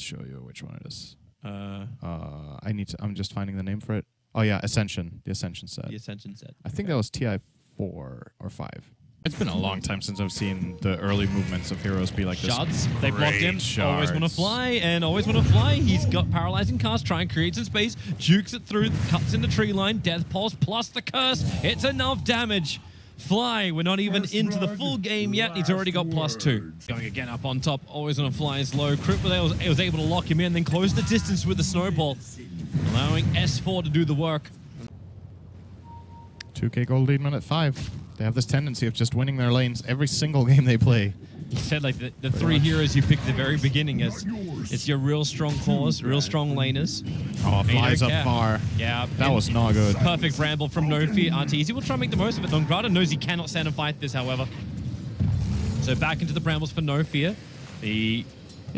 show you which one it is. I'm just finding the name for it. Oh yeah, Ascension. The Ascension set. The Ascension set. I think that was TI4 or 5. It's been a long time since I've seen the early movements of heroes be like this. Shards, they blocked him. Shards. Always want to fly, and always want to fly. He's got paralyzing cast, try and create some space, jukes it through, cuts in the tree line, death pulse plus the curse. It's enough damage. Fly, we're not even into the full game yet. He's already got +2. Going again up on top, always on a fly slow. Crit was able to lock him in, then close the distance with the snowball, allowing S4 to do the work. 2K gold lead minute 5. They have this tendency of just winning their lanes every single game they play. He said like the three heroes you picked at the very beginning is it's your real strong cores, real strong laners. Oh, flies up far. Yeah. That was not good. Perfect bramble from No Fear. Arteezy will try and make the most of it. Nongrata knows he cannot stand and fight this, however. So back into the brambles for No Fear. He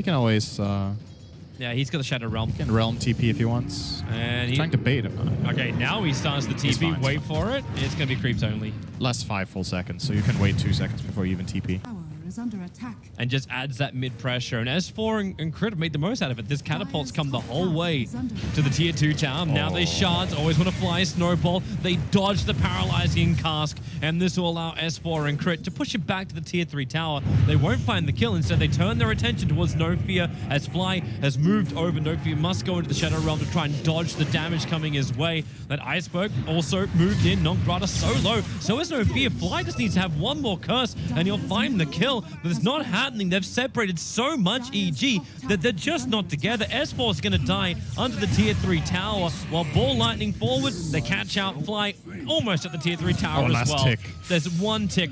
can always... yeah, he's got the Shadow Realm. He can Realm TP if he wants. And he's trying to bait him. Okay, now he starts the TP. Wait for it. It's going to be creeps only. Less 5 full seconds, so you can wait 2 seconds before you even TP. Is under attack. And just adds that mid pressure. And S4 and Crit have made the most out of it. This catapult's come the whole way to the tier 2 tower. Now they shards, always want to fly snowball. They dodge the paralyzing cask, and this will allow S4 and Crit to push it back to the tier 3 tower. They won't find the kill. Instead, they turn their attention towards No Fear as Fly has moved over. No Fear must go into the Shadow Realm to try and dodge the damage coming his way. That Iceberg also moved in. Nongrata so low. So is No Fear. Fly just needs to have one more curse, and he'll find the kill. But it's not happening. They've separated so much EG that they're just not together. S4 is going to die under the tier 3 tower while Ball Lightning forward. They catch out Fly almost at the tier 3 tower as well. Tick. There's one tick.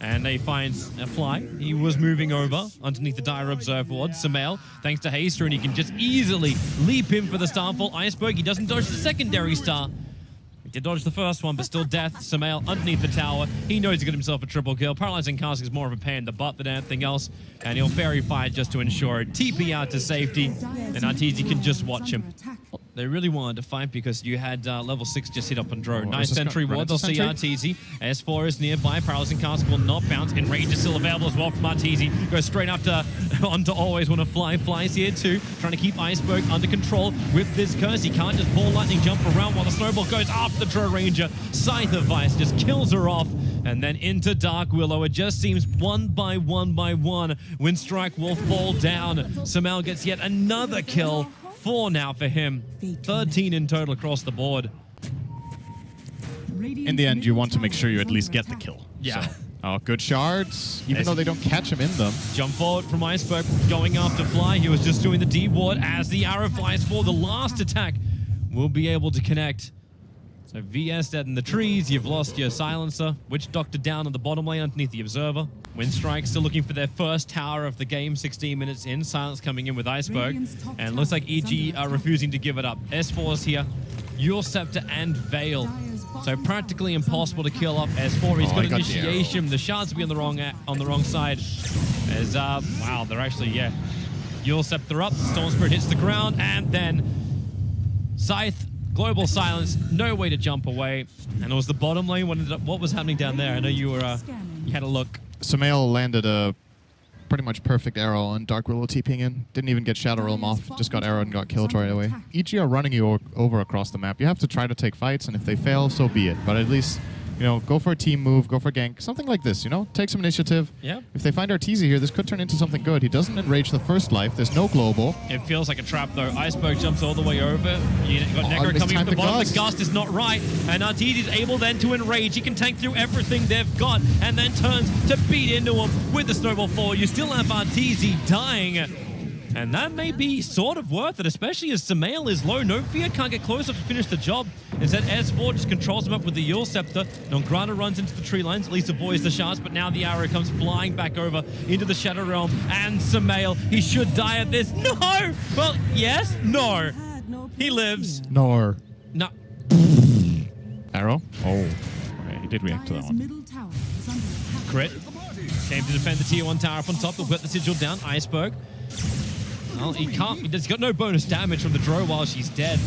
And they find a Fly. He was moving over underneath the Dire Observe ward. Samael, thanks to Haster, and he can just easily leap in for the Starfall. Iceberg, he doesn't dodge the secondary star. Did dodge the first one, but still death. Samael underneath the tower. He knows he got himself a triple kill. Paralyzing Cask is more of a pain in the butt than anything else. And he'll Fairy Fire just to ensure it. TP out to safety. And Arteezy can just watch him. They really wanted to fight because you had level 6 just hit up on drone. Nice sentry ward. They'll see Arteezy. S4 is nearby. Paralyzing Cask will not bounce. Enrage is still available as well from Arteezy. Goes straight up to onto Always Want to Fly. Flies here too. Trying to keep Iceberg under control with this curse. He can't just Ball Lightning jump around while the snowball goes after the Drow Ranger. Scythe of Vice just kills her off. And then into Dark Willow. It just seems one by one. Winstrike will fall down. Samael gets yet another kill. 4 now for him. 13 in total across the board. In the end, you want to make sure you at least get the kill. Yeah. So. Oh, good shards, even though they don't catch him in them. Jump forward from Iceberg, going after Fly. He was just doing the D ward as the arrow flies for the last attack. Will be able to connect. So VS dead in the trees. You've lost your silencer. Witch Doctor down on the bottom lane underneath the Observer. Winstrike still looking for their first tower of the game. 16 minutes in. Silence coming in with Iceberg. And looks like EG are refusing to give it up. S4's here. Yule Scepter and Veil. So practically impossible to kill off S4. He's got initiation. The shards will be on the wrong side. As wow, they're actually Yule Scepter up. Storm Spirit hits the ground, and then Scythe. Global silence, no way to jump away. And it was the bottom lane. What was happening down there? I know you were, you had a look. Samael landed a pretty much perfect arrow on Dark Willow TPing in. Didn't even get Shadow Realm off. Just got arrowed and got killed right away. EG are running you over across the map. You have to try to take fights, and if they fail, so be it. But at least, you know, go for a team move, go for a gank, something like this, you know? Take some initiative. Yeah. If they find Arteezy here, this could turn into something good. He doesn't enrage the first life. There's no global. It feels like a trap, though. Iceberg jumps all the way over. You got Negro coming from the bottom. The gust is not right. And Arteezy's able then to enrage. He can tank through everything they've got and then turns to beat into him with the snowball forward. You still have Arteezy dying. And that may be sort of worth it, especially as Samael is low. No Fear can't get closer to finish the job. Instead, S4 just controls him up with the Yule Scepter. Nongrata runs into the tree lines, at least avoids the shards, but now the arrow comes flying back over into the Shadow Realm. And Samael, he should die at this. No! Well, yes, no. He lives. No. No. Arrow? Oh. Okay, he did react to that one. Crit. Came to defend the tier 1 tower up on top. They'll put the sigil down. Iceberg. Well, he can't. He's got no bonus damage from the Drow while she's dead.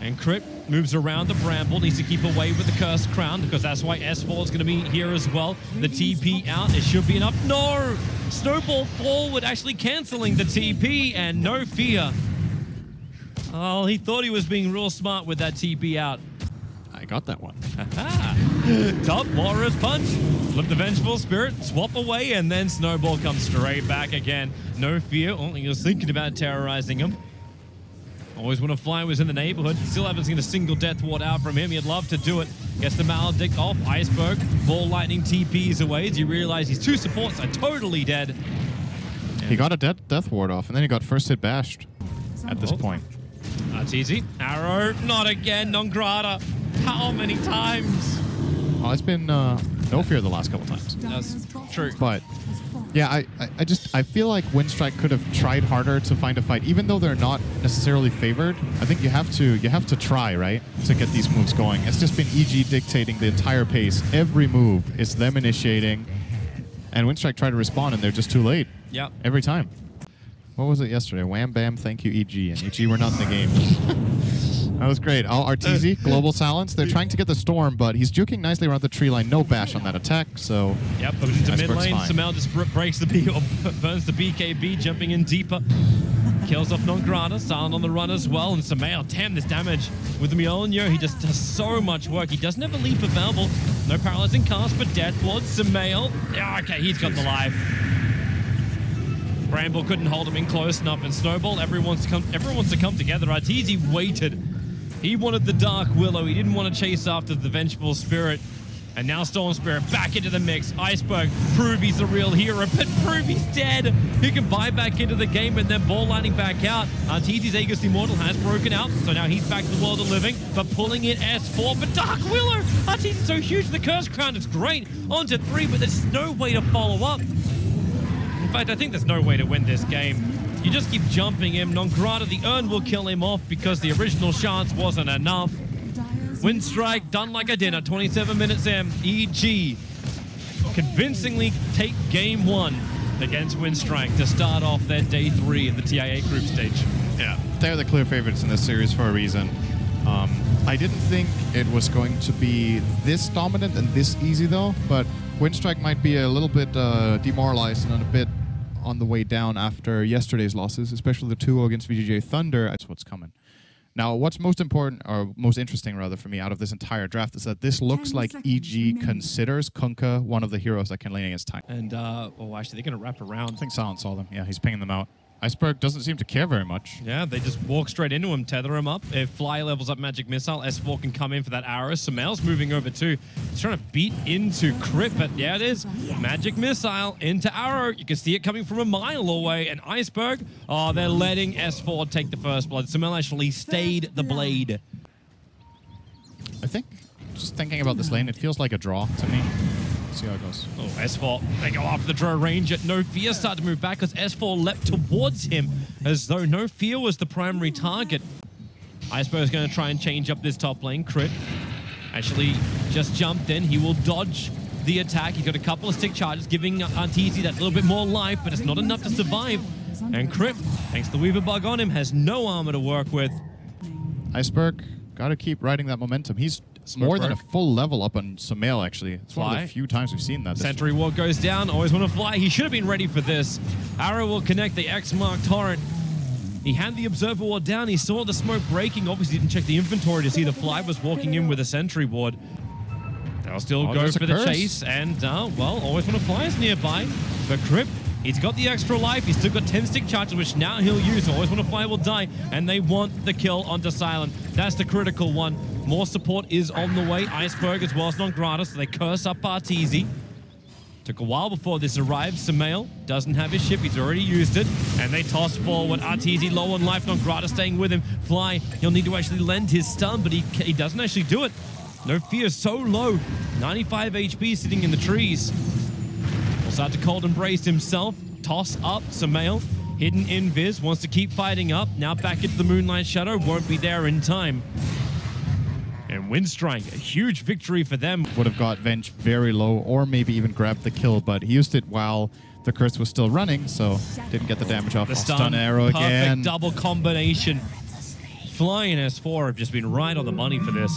And Crypt moves around the Bramble, needs to keep away with the Cursed Crown because that's why S4 is going to be here as well. The TP out, it should be enough. No! Snowball forward, actually cancelling the TP, and no fear. Oh, he thought he was being real smart with that TP out. I got that one. Top Walrus Punch. Flip the Vengeful Spirit, swap away, and then Snowball comes straight back again. No fear. Oh, he was thinking about terrorizing him. Always Want to Fly was in the neighborhood. Still haven't seen a single Death Ward out from him. He'd love to do it. Gets the Maledict off. Iceberg. Ball Lightning TPs away. As you realize his two supports are totally dead. He got a Death Ward off, and then he got first hit bashed at this point. That's easy. Arrow. Not again. Non-grata. How many times? Oh, it's been no fear the last couple times. That's true. But yeah, I feel like Winstrike could have tried harder to find a fight, even though they're not necessarily favored. I think you have to try, right, to get these moves going. It's just been EG dictating the entire pace. Every move is them initiating, and Winstrike tried to respond, and they're just too late. Yep. Every time. What was it yesterday? Wham bam, thank you EG, and EG were not in the game. That was great. Oh, Arteezy, Global Silence. They're trying to get the Storm, but he's juking nicely around the tree line. No bash on that attack, so... Yep, goes into mid lane. Samel just breaks the B, or burns the BKB, jumping in deeper. Kills off Non-Grata. Silent on the run as well. And Samel, damn, this damage with the Mjolnir. He just does so much work. He doesn't have a leap available. No paralyzing cast, but Death Ward. Samel. Yeah, okay, he's got the life. Bramble couldn't hold him in close enough, and Snowball, everyone wants to come together. Arteezy waited. He wanted the Dark Willow. He didn't want to chase after the Vengeful Spirit. And now Storm Spirit back into the mix. Iceberg, prove he's the real hero, but prove he's dead. He can buy back into the game and then ball lining back out. Arteezy's Aegis Immortal has broken out, so now he's back to the world of living, but pulling in S4. But Dark Willow! Arteezy's so huge, the Curse Crown is great. On to 3, but there's no way to follow up. In fact, I think there's no way to win this game. You just keep jumping him. Non-Grata, the urn will kill him off because the original chance wasn't enough. Winstrike done like a dinner. 27 minutes in. EG convincingly take game 1 against Winstrike to start off their day 3 of the TI8 group stage. Yeah, they're the clear favorites in this series for a reason. I didn't think it was going to be this dominant and this easy though, but Winstrike might be a little bit demoralized and a bit on the way down after yesterday's losses, especially the 2 against VGJ Thunder. That's what's coming. Now, what's most important, or most interesting rather for me out of this entire draft is that this looks like EG considers Kunkka one of the heroes that can lane against time. And, oh, actually, they're going to wrap around. I think Silent saw them. Yeah, he's pinging them out. Iceberg doesn't seem to care very much. Yeah, they just walk straight into him, tether him up. If Fly levels up Magic Missile, S4 can come in for that arrow. Samel's moving over too. He's trying to beat into Crypt, but yeah, it is. Magic Missile into arrow. You can see it coming from a mile away. And Iceberg, oh, they're letting S4 take the first blood. Samel actually stayed the blade. I think, just thinking about this lane, it feels like a draw to me. See how it goes. Oh, S4, they go after the draw range at No Fear, start to move back as S4 leapt towards him as though No Fear was the primary target. Iceberg's going to try and change up this top lane. Crypt actually just jumped in. He will dodge the attack. He's got a couple of stick charges, giving Arteezy that little bit more life, but it's not enough to survive. And Crypt, thanks to the Weaver bug on him, has no armor to work with. Iceberg, got to keep riding that momentum. He's more than a full level up on Samel, actually. It's one of the few times we've seen that. Sentry Ward goes down. Always Want to Fly. He should have been ready for this. Arrow will connect the X-Mark Torrent. He had the Observer Ward down. He saw the smoke breaking. Obviously didn't check the inventory to see the Fly was walking in with a Sentry Ward. They'll still go for the chase. And, well, Always Want to Fly is nearby. But Crypt, he's got the extra life. He's still got 10 stick charges, which now he'll use. Always Want to Fly will die. And they want the kill onto Silent. That's the critical one. More support is on the way. Iceberg as well as Non-Grata, so they curse up Arteezy. Took a while before this arrived. Samel doesn't have his ship. He's already used it. And they toss forward. Arteezy low on life. Non-Grata staying with him. Fly, he'll need to actually lend his stun, but he doesn't actually do it. No Fear, so low. 95 HP sitting in the trees. Will start to Cold Embrace himself. Toss up Samel. Hidden Invis, wants to keep fighting up. Now back into the Moonlight Shadow. Won't be there in time. And Winstrike, a huge victory for them. Would have got Venge very low, or maybe even grabbed the kill, but he used it while the curse was still running, so didn't get the damage off. The stun arrow again. Perfect double combination. Fly and S4 have just been right on the money for this.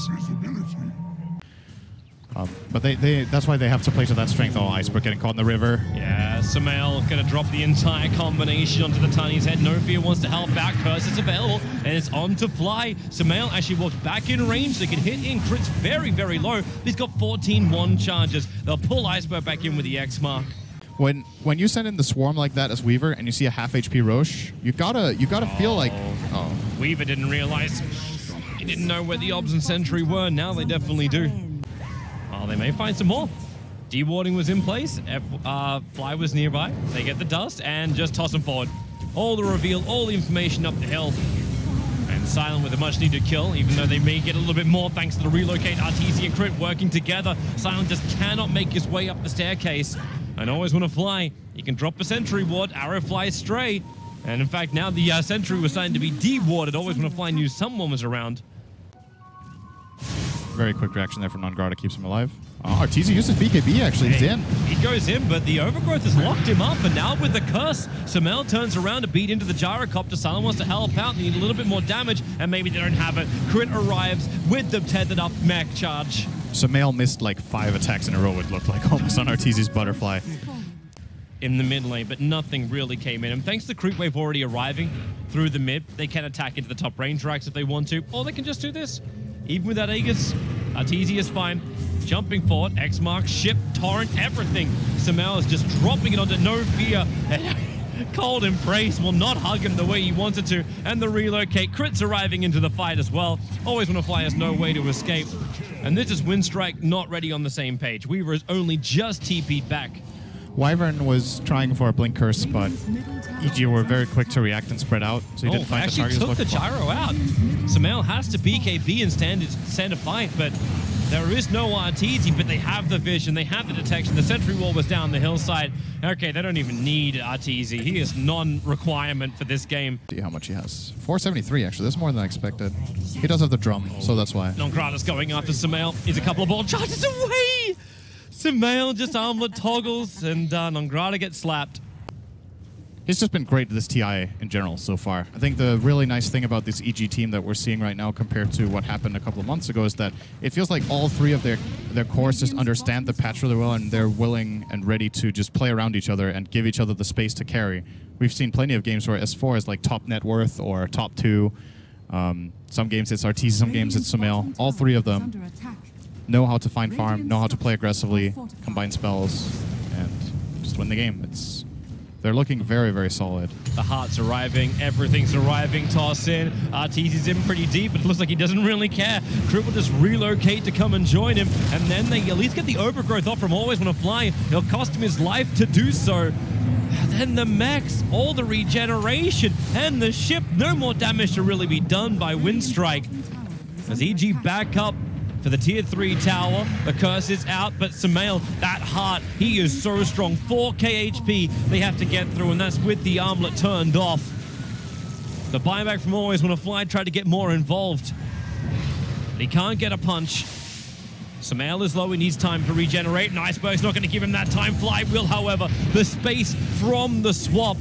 But that's why they have to play to that strength. Oh, Iceberg getting caught in the river. Yeah, Samael gonna drop the entire combination onto the Tiny's head. No Fear wants to help back. Curse is available, and it's on to Fly. Samael actually walks back in range. They can hit in crits very, very low. He's got 14-1 charges. They'll pull Iceberg back in with the X mark. When you send in the swarm like that as Weaver and you see a half HP Roche, you gotta feel like, oh. Weaver didn't realize. He didn't know where the Obs and Sentry were. Now they definitely do. Oh, they may find some more. Dewarding was in place. Fly was nearby. They get the dust and just toss him forward. All the reveal, all the information up the hill. And Silent with a much needed kill, even though they may get a little bit more thanks to the relocate. Arteezy and Crit working together. Silent just cannot make his way up the staircase. And Always Want to Fly. He can drop a sentry ward. Arrow flies stray. And in fact, now the sentry was starting to be dewarded. Always Want to Fly knew someone was around. Very quick reaction there from Nongrata, keeps him alive. Oh, Arteezy uses BKB actually, he's in. He goes in, but the Overgrowth has locked him up, and now with the curse, Samael turns around to beat into the Gyrocopter. Silent wants to help out, they need a little bit more damage, and maybe they don't have it. Crit arrives with the tethered up mech charge. Samael missed like 5 attacks in a row, it looked like, almost on Arteezy's butterfly. In the mid lane, but nothing really came in. And thanks to the creep wave already arriving through the mid, they can attack into the top range racks if they want to, or they can just do this. Even without Aegis, Arteezy is fine. Jumping forward, X mark, ship, torrent, everything. Samael is just dropping it onto No Fear. Cold Embrace will not hug him the way he wanted to. And the relocate, Crit's arriving into the fight as well. Always Want to Fly has no way to escape. And this is Winstrike not ready on the same page. Weaver is only just TP'd back. Wyvern was trying for a Blink Curse, but EG were very quick to react and spread out, so he didn't find the target. Actually took the gyro out. Samael has to BKB and stand a fight, but there is no Arteezy, but they have the vision, they have the detection. The sentry wall was down the hillside. Okay, they don't even need Arteezy. He is non-requirement for this game. See how much he has. 473, actually. That's more than I expected. He does have the drum, so that's why. Nongrata's going after Samael. He's a couple of ball charges away! Samael just armlet toggles, and Nongrata gets slapped. He's just been great at this TI in general so far. I think the really nice thing about this EG team that we're seeing right now compared to what happened a couple of months ago is that it feels like all 3 of their cores just understand the patch really well, and they're willing and ready to just play around each other and give each other the space to carry. We've seen plenty of games where S4 is like top net worth or top 2. Some games it's Arteezy, some games it's Samael. All 3 of them know how to find farm, know how to play aggressively, combine spells, and just win the game. They're looking very, very solid. The heart's arriving, everything's arriving, toss in. Arteezy's in pretty deep, but it looks like he doesn't really care. Crit will just relocate to come and join him, and then they at least get the Overgrowth off from Always Want to Fly. It'll cost him his life to do so. And then the mechs, all the regeneration, and the ship. No more damage to really be done by Winstrike. As EG back up for the tier 3 tower, the curse is out, but Samael, that heart, he is so strong. 4k HP they have to get through, and that's with the armlet turned off. The buyback from Always Want to Fly tried to get more involved, but he can't get a punch. Samael is low, he needs time to regenerate, and Iceberg's not going to give him that time. Fly will, however, the space from the swap.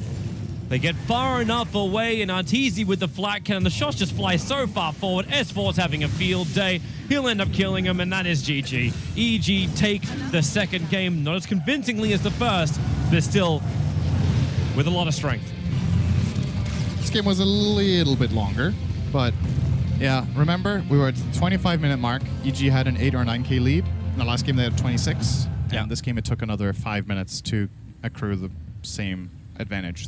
They get far enough away, and Arteezy with the flat cannon. The shots just fly so far forward. S4's having a field day. He'll end up killing him, and that is GG. EG take the second game, not as convincingly as the first, but still with a lot of strength. This game was a little bit longer, but yeah, remember, we were at the 25-minute mark. EG had an 8 or 9k lead. In the last game, they had 26. Yeah. And this game, it took another 5 minutes to accrue the same advantage.